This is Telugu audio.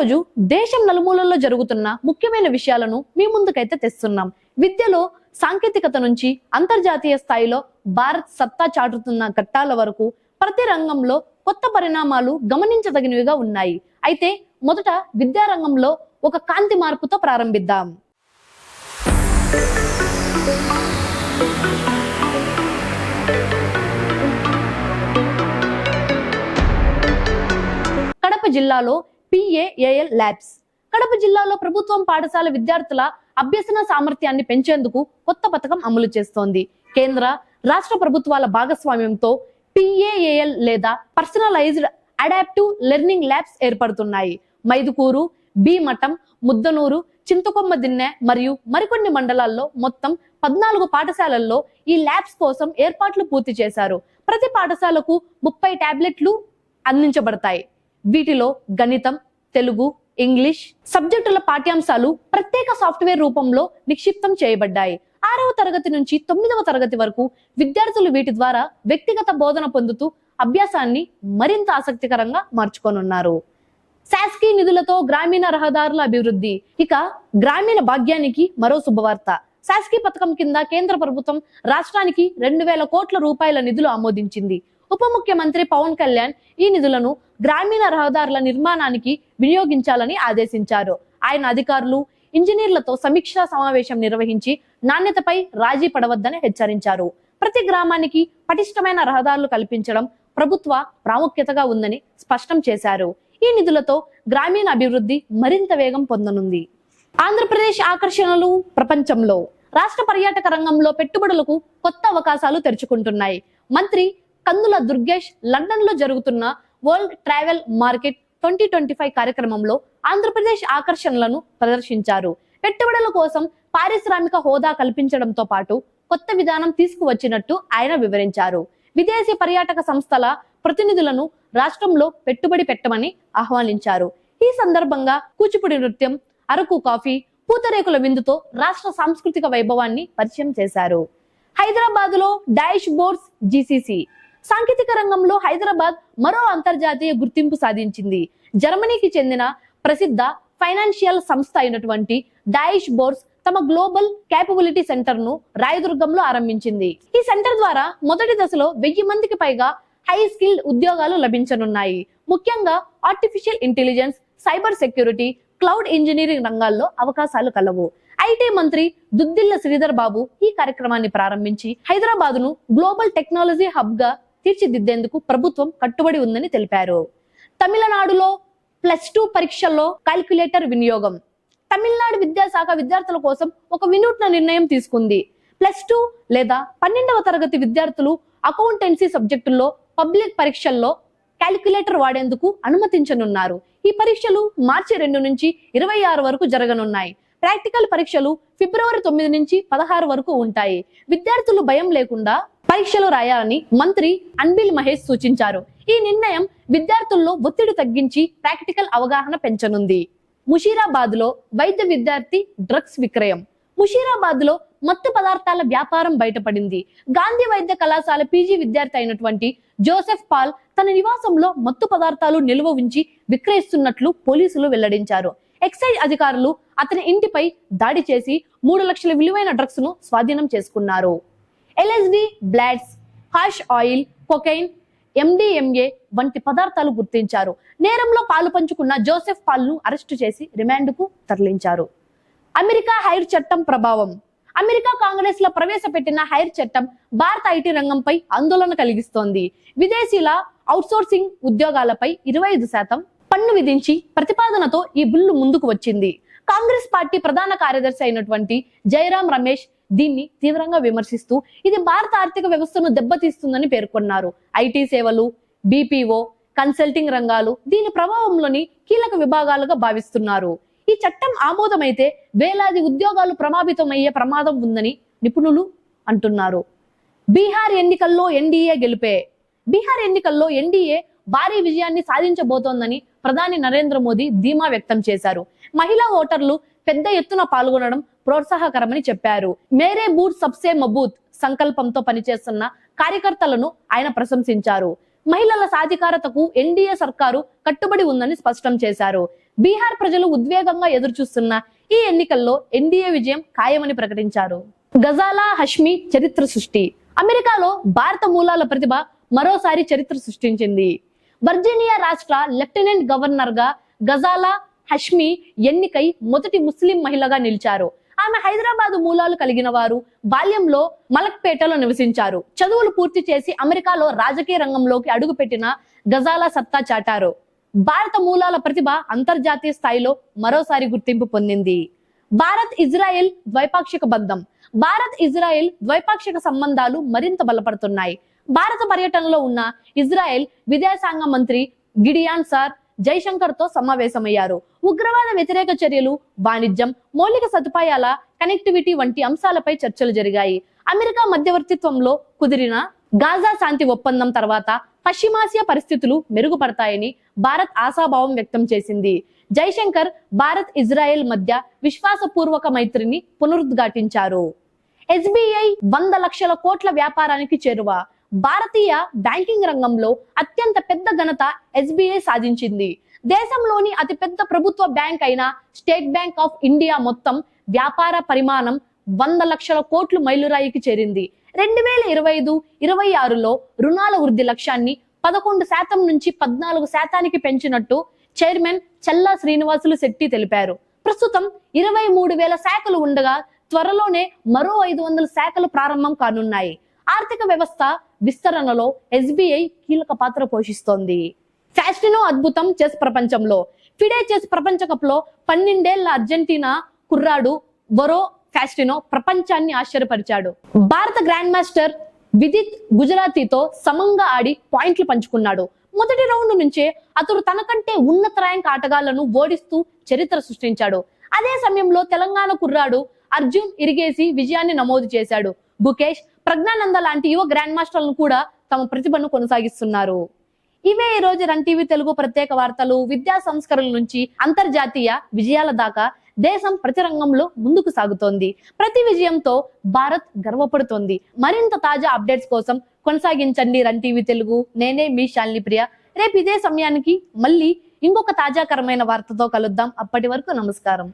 రోజు దేశం నలుమూలల్లో జరుగుతున్న ముఖ్యమైన విషయాలను మీ ముందుకైతే తెస్తున్నాం. విద్యలో సాంకేతికత నుంచి అంతర్జాతీయ స్థాయిలో భారత్ సత్తా చాటుతున్న ఘట్టాల వరకు ప్రతి రంగంలో కొత్త పరిణామాలు గమనించదగినవిగా ఉన్నాయి. అయితే మొదట విద్యారంగంలో ఒక కాంతి మార్పుతో ప్రారంభిద్దాం. కడప జిల్లాలో PAAL ల్యాబ్స్. కడప జిల్లాలో ప్రభుత్వం పాఠశాల విద్యార్థుల అభ్యసన సామర్థ్యాన్ని పెంచేందుకు కొత్త పథకం అమలు చేస్తోంది. కేంద్ర రాష్ట్ర ప్రభుత్వాల భాగస్వామ్యంతో PAAL లేదా పర్సనలైజ్డ్ అడాప్టివ్ లెర్నింగ్ ల్యాబ్స్ ఏర్పడుతున్నాయి. మైదుకూరు, బి మఠం, ముద్దనూరు, చింతకొమ్మ దిన్నె మరియు మరికొన్ని మండలాల్లో మొత్తం 14 పాఠశాలల్లో ఈ ల్యాబ్స్ కోసం ఏర్పాట్లు పూర్తి చేశారు. ప్రతి పాఠశాలకు 30 టాబ్లెట్లు అందించబడతాయి. వీటిలో గణితం, తెలుగు, ఇంగ్లీష్ సబ్జెక్టుల పాఠ్యాంశాలు ప్రత్యేక సాఫ్ట్వేర్ రూపంలో నిక్షిప్తం చేయబడ్డాయి. 6వ తరగతి నుంచి 9వ తరగతి వరకు విద్యార్థులు వీటి ద్వారా వ్యక్తిగత బోధన పొందుతూ అభ్యాసాన్ని మరింత ఆసక్తికరంగా మార్చుకోనున్నారు. శాస్కీ నిధులతో గ్రామీణ రహదారుల అభివృద్ధి. ఇక గ్రామీణ భాగ్యానికి మరో శుభవార్త. శాస్కీ పథకం కింద కేంద్ర ప్రభుత్వం రాష్ట్రానికి 2000 కోట్ల రూపాయల నిధులు ఆమోదించింది. ఉప ముఖ్యమంత్రి పవన్ కళ్యాణ్ ఈ నిధులను గ్రామీణ రహదారుల నిర్మాణానికి వినియోగించాలని ఆదేశించారు. ఆయన అధికారులు, ఇంజనీర్లతో సమీక్షా సమావేశం నిర్వహించి నాణ్యతపై రాజీ పడవద్దని హెచ్చరించారు. ప్రతి గ్రామానికి పటిష్టమైన రహదారులు కల్పించడం ప్రభుత్వ ప్రాముఖ్యతగా ఉందని స్పష్టం చేశారు. ఈ నిధులతో గ్రామీణ అభివృద్ధి మరింత వేగం పొందనుంది. ఆంధ్రప్రదేశ్ ఆకర్షణలు ప్రపంచంలో. రాష్ట్ర పర్యాటక రంగంలో పెట్టుబడులకు కొత్త అవకాశాలు తెరుచుకుంటున్నాయి. మంత్రి కందుల దుర్గేష్ లండన్ లో జరుగుతున్న వరల్డ్ ట్రావెల్ మార్కెట్ 2025 కార్యక్రమంలో ఆంధ్రప్రదేశ్ ఆకర్షణలను ప్రదర్శించారు. పెట్టుబడుల కోసం పారిశ్రామిక హోదా కల్పించడంతో పాటు కొత్త విధానం తీసుకువచ్చినట్టు ఆయన వివరించారు. విదేశీ పర్యాటక సంస్థల ప్రతినిధులను రాష్ట్రంలో పెట్టుబడి పెట్టమని ఆహ్వానించారు. ఈ సందర్భంగా కూచిపూడి నృత్యం, అరకు కాఫీ, పూతరేకుల విందుతో రాష్ట్ర సాంస్కృతిక వైభవాన్ని పరిచయం చేశారు. హైదరాబాద్ లో డాష్ బోర్డ్స్ GCC. సాంకేతిక రంగంలో హైదరాబాద్ మరో అంతర్జాతీయ గుర్తింపు సాధించింది. జర్మనీకి చెందిన ప్రసిద్ధ ఫైనాన్షియల్ సంస్థ అయినటువంటి డాష్ బోర్డ్స్ తమ గ్లోబల్ క్యాపబిలిటీ సెంటర్ ను రాయదుర్గంలో ఆరంభించింది. ఈ సెంటర్ ద్వారా మొదటి దశలో 1000 మందికి పైగా హై స్కిల్డ్ ఉద్యోగాలు లభించనున్నాయి. ముఖ్యంగా artificial intelligence, cyber security, cloud engineering రంగాల్లో అవకాశాలు కలవు. ఐటీ మంత్రి దుద్దిల్ల శ్రీధర్ బాబు ఈ కార్యక్రమాన్ని ప్రారంభించి హైదరాబాద్ ను గ్లోబల్ టెక్నాలజీ హబ్ గా తీర్చిదిద్దేందుకు ప్రభుత్వం కట్టుబడి ఉందని తెలిపారు. తమిళనాడులో +2 పరీక్షల్లో కాల్కులేటర్ వినియోగం. తమిళనాడు విద్యాశాఖ విద్యార్థుల కోసం ఒక వినూత్న నిర్ణయం తీసుకుంది. +2 లేదా 12వ తరగతి విద్యార్థులు అకౌంటెన్సీ సబ్జెక్టుల్లో పబ్లిక్ పరీక్షల్లో కాల్కులేటర్ వాడేందుకు అనుమతించనున్నారు. ఈ పరీక్షలు మార్చి 2 నుంచి 26 వరకు జరగనున్నాయి. ప్రాక్టికల్ పరీక్షలు ఫిబ్రవరి 9 నుంచి 16 వరకు ఉంటాయి. విద్యార్థులు భయం లేకుండా పరీక్షలు రాయాలని మంత్రి అన్బిల్ మహేష్ సూచించారు. ఈ నిర్ణయం విద్యార్థుల్లో ఒత్తిడి తగ్గించి ప్రాక్టికల్ అవగాహన పెంచనుంది. ముషీరాబాద్ లో వైద్య విద్యార్థి డ్రగ్స్ విక్రయం. ముషీరాబాద్ లో మత్తు పదార్థాల వ్యాపారం బయటపడింది. గాంధీ వైద్య కళాశాల PG విద్యార్థి అయినటువంటి జోసెఫ్ పాల్ తన నివాసంలో మత్తు పదార్థాలు నిల్వ ఉంచి విక్రయిస్తున్నట్లు పోలీసులు వెల్లడించారు. ఎక్సైజ్ అధికారులు అతని ఇంటిపై దాడి చేసి 3 లక్షల విలువైన డ్రగ్స్ ను స్వాధీనం చేసుకున్నారు. LSD, blots, hash oil, cocaine, MDMA వంటి పదార్థాలు గుర్తించారు. నేరంలో పాలు పంచుకున్న జోసెఫ్ పాల్ ను అరెస్టు చేసి రిమాండ్కు తరలించారు. అమెరికా హైర్ చట్టం ప్రభావం. అమెరికా కాంగ్రెస్ లో ప్రవేశపెట్టిన హైర్ చట్టం భారత ఐటీ రంగంపై ఆందోళన కలిగిస్తోంది. విదేశీల అవుట్సోర్సింగ్ ఉద్యోగాలపై 25% పన్ను విధించి ప్రతిపాదనతో ఈ బిల్లు ముందుకు వచ్చింది. కాంగ్రెస్ పార్టీ ప్రధాన కార్యదర్శి అయినటువంటి జయరాం రమేష్ దీన్ని తీవ్రంగా విమర్శిస్తూ ఇది భారత ఆర్థిక వ్యవస్థను దెబ్బతీస్తుందని పేర్కొన్నారు. ఐటీ సేవలు, BPO, కన్సల్టింగ్ రంగాలు దీని ప్రభావంలోని కీలక విభాగాలుగా భావిస్తున్నారు. ఈ చట్టం ఆమోదమైతే వేలాది ఉద్యోగాలు ప్రభావితమయ్యే ప్రమాదం ఉందని నిపుణులు అంటున్నారు. బీహార్ ఎన్నికల్లో NDA గెలుపే. బీహార్ ఎన్నికల్లో NDA భారీ విజయాన్ని సాధించబోతోందని ప్రధాని నరేంద్ర మోదీ ధీమా వ్యక్తం చేశారు. మహిళా ఓటర్లు పెద్ద ఎత్తున పాల్గొనడం ప్రోత్సాహకరమని చెప్పారు. మేరే బూత్ సబ్సే మబూత్ సంకల్పంతో పనిచేస్తున్న కార్యకర్తలను ఆయన ప్రశంసించారు. మహిళల సాధికారతకు NDA సర్కారు కట్టుబడి ఉందని స్పష్టం చేశారు. బీహార్ ప్రజలు ఉద్వేగంగా ఎదురుచూస్తున్న ఈ ఎన్నికల్లో ఎన్డీఏ విజయం ఖాయమని ప్రకటించారు. గజాలా హష్మీ చరిత్ర సృష్టి. అమెరికాలో భారత మూలాల ప్రతిభ మరోసారి చరిత్ర సృష్టించింది. వర్జీనియా రాష్ట్ర లెఫ్టినెంట్ గవర్నర్ గా గజాలా హష్మీ ఎన్నికై మొదటి ముస్లిం మహిళగా నిలిచారు. ఆమె హైదరాబాద్ మూలాలు కలిగిన వారు. బాల్యంలో మలక్పేటలో నివసించారు. చదువులు పూర్తి చేసి అమెరికాలో రాజకీయ రంగంలోకి అడుగుపెట్టిన గజాలా సత్తా చాటారు. భారత మూలాల ప్రతిభ అంతర్జాతీయ స్థాయిలో మరోసారి గుర్తింపు పొందింది. భారత్ ఇజ్రాయెల్ ద్వైపాక్షిక బంధం. భారత్ ఇజ్రాయెల్ ద్వైపాక్షిక సంబంధాలు మరింత బలపడుతున్నాయి. భారత పర్యటనలో ఉన్న ఇజ్రాయెల్ విదేశాంగ మంత్రి గిడియాన్ సార్ జైశంకర్ తో సమావేశమయ్యారు. ఉగ్రవాద వ్యతిరేక చర్యలు, వాణిజ్యం, మౌలిక సదుపాయాల కనెక్టివిటీ వంటి అంశాలపై చర్చలు జరిగాయి. అమెరికా మధ్యవర్తిత్వంలో కుదిరిన గాజా శాంతి ఒప్పందం తర్వాత పశ్చిమాసియా పరిస్థితులు మెరుగుపడతాయని భారత్ ఆశాభావం వ్యక్తం చేసింది. జైశంకర్ భారత్ ఇజ్రాయెల్ మధ్య విశ్వాసపూర్వక మైత్రిని పునరుద్ఘాటించారు. ఎస్బీఐ 100 లక్షల కోట్ల వ్యాపారానికి చేరువ. భారతీయ బ్యాంకింగ్ రంగంలో అత్యంత పెద్ద ఘనత ఎస్బీఐ సాధించింది. దేశంలోని అతిపెద్ద ప్రభుత్వ బ్యాంక్ అయిన స్టేట్ బ్యాంక్ ఆఫ్ ఇండియా మొత్తం వ్యాపార పరిమాణం 100 లక్షల కోట్లు మైలురాయికి చేరింది. 2025-26లో రుణాల వృద్ధి లక్ష్యాన్ని 11% నుంచి 14% పెంచినట్టు చైర్మన్ చల్లా శ్రీనివాసులు శెట్టి తెలిపారు. ప్రస్తుతం 23,000 శాఖలు ఉండగా త్వరలోనే మరో 500 శాఖలు ప్రారంభం కానున్నాయి. ఆర్థిక వ్యవస్థ విస్తరణలో ఎస్బీఐ కీలక పాత్ర పోషిస్తోంది. ఫాస్టినో అద్భుతం చెస్ ప్రపంచంలో. ఫిడే చెస్ ప్రపంచ కప్ లో 12 ఏళ్ల అర్జెంటీనా కుర్రాడు వరో ఫాస్టినో ప్రపంచాన్ని ఆశ్చర్యపరిచాడు. భారత గ్రాండ్ మాస్టర్ విదిత్ గుజరాతీతో సమంగా ఆడి పాయింట్లు పంచుకున్నాడు. మొదటి రౌండ్ నుంచే అతడు తనకంటే ఉన్నత ర్యాంక్ ఆటగాళ్లను ఓడిస్తూ చరిత్ర సృష్టించాడు. అదే సమయంలో తెలంగాణ కుర్రాడు అర్జున్ ఇరిగేసి విజయాన్ని నమోదు చేశాడు. గుకేష్, ప్రజ్ఞానంద లాంటి యువ గ్రాండ్ మాస్టర్లను కూడా తమ ప్రతిభను కొనసాగిస్తున్నారు. ఇవే ఈ రోజు రన్ టీవీ తెలుగు ప్రత్యేక వార్తలు. విద్యా సంస్కరణల నుంచి అంతర్జాతీయ విజయాల దాకా దేశం ప్రతి రంగంలో ముందుకు సాగుతోంది. ప్రతి విజయంతో భారత్ గర్వపడుతోంది. మరింత తాజా అప్డేట్స్ కోసం కొనసాగించండి రన్ టీవీ తెలుగు. నేనే మీ శాలిని ప్రియ. రేపు ఇదే సమయానికి మళ్ళీ ఇంకొక తాజాకరమైన వార్తతో కలుద్దాం. అప్పటి వరకు నమస్కారం.